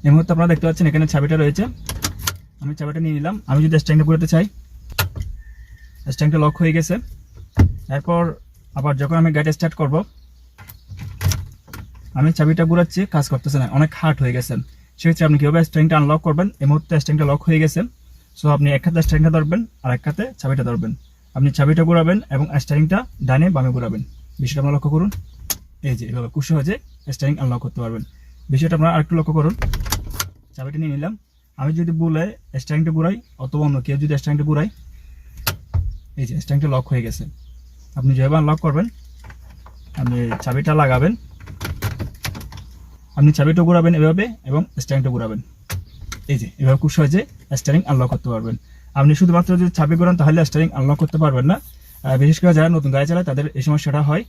এই মুহূর্তে আপনারা দেখতে পাচ্ছেন এখানে চাবিটা রয়েছে। আমি চাবিটা নিয়ে নিলাম। আমি যদি স্ট্যান্ডটা ঘোরাতে চাই, স্ট্যান্ডটা লক হয়ে গেছে। এরপর আবার যখন আমি গাড়ি স্টার্ট করব, আমি চাবিটা ঘোরাচ্ছি, কাজ করতেছে না, অনেক হার্ড হয়ে গেছে। সেক্ষেত্রে আপনি কীভাবে স্ট্যান্ডটা আনলক করবেন? এই মুহূর্তে স্ট্যান্ডটা লক হয়ে গেছে। সো আপনি এক হাতে স্ট্যান্ডটা ধরবেন আর এক হাতে চাবিটা ধরবেন। আপনি চাবিটা ঘোরাবেন এবং স্ট্যান্ডটা ডানে বামে ঘোরাবেন। বিষয়টা আপনারা লক্ষ্য করুন। এই যে এভাবে খুব সহজে স্ট্যান্ড আনলক করতে পারবেন। বিষয়টা আপনারা আরেকটু লক্ষ্য করুন। চাবিটা নিয়ে নিলাম। আমি যদি বলে স্ট্যান্ডটা ঘুরাই অথবা অন্য কেউ যদি স্ট্যান্ডটা ঘুরাই, এই যে স্ট্যান্ডটা লক হয়ে গেছে। আপনি যেভাবে আনলক করবেন, আপনি চাবিটা লাগাবেন, আপনি চাবিটা ঘোরাবেন এভাবে এবং স্ট্যান্ডটা ঘোরাবেন। এই যে এভাবে খুব সহজে স্টিয়ারিং আনলক করতে পারবেন। আপনি শুধুমাত্র যদি চাবি ঘোরান তাহলে স্টিয়ারিং আনলক করতে পারবেন না। বিশেষ করে যারা নতুন গাড়ি চালায় তাদের এই সমস্যাটা হয়।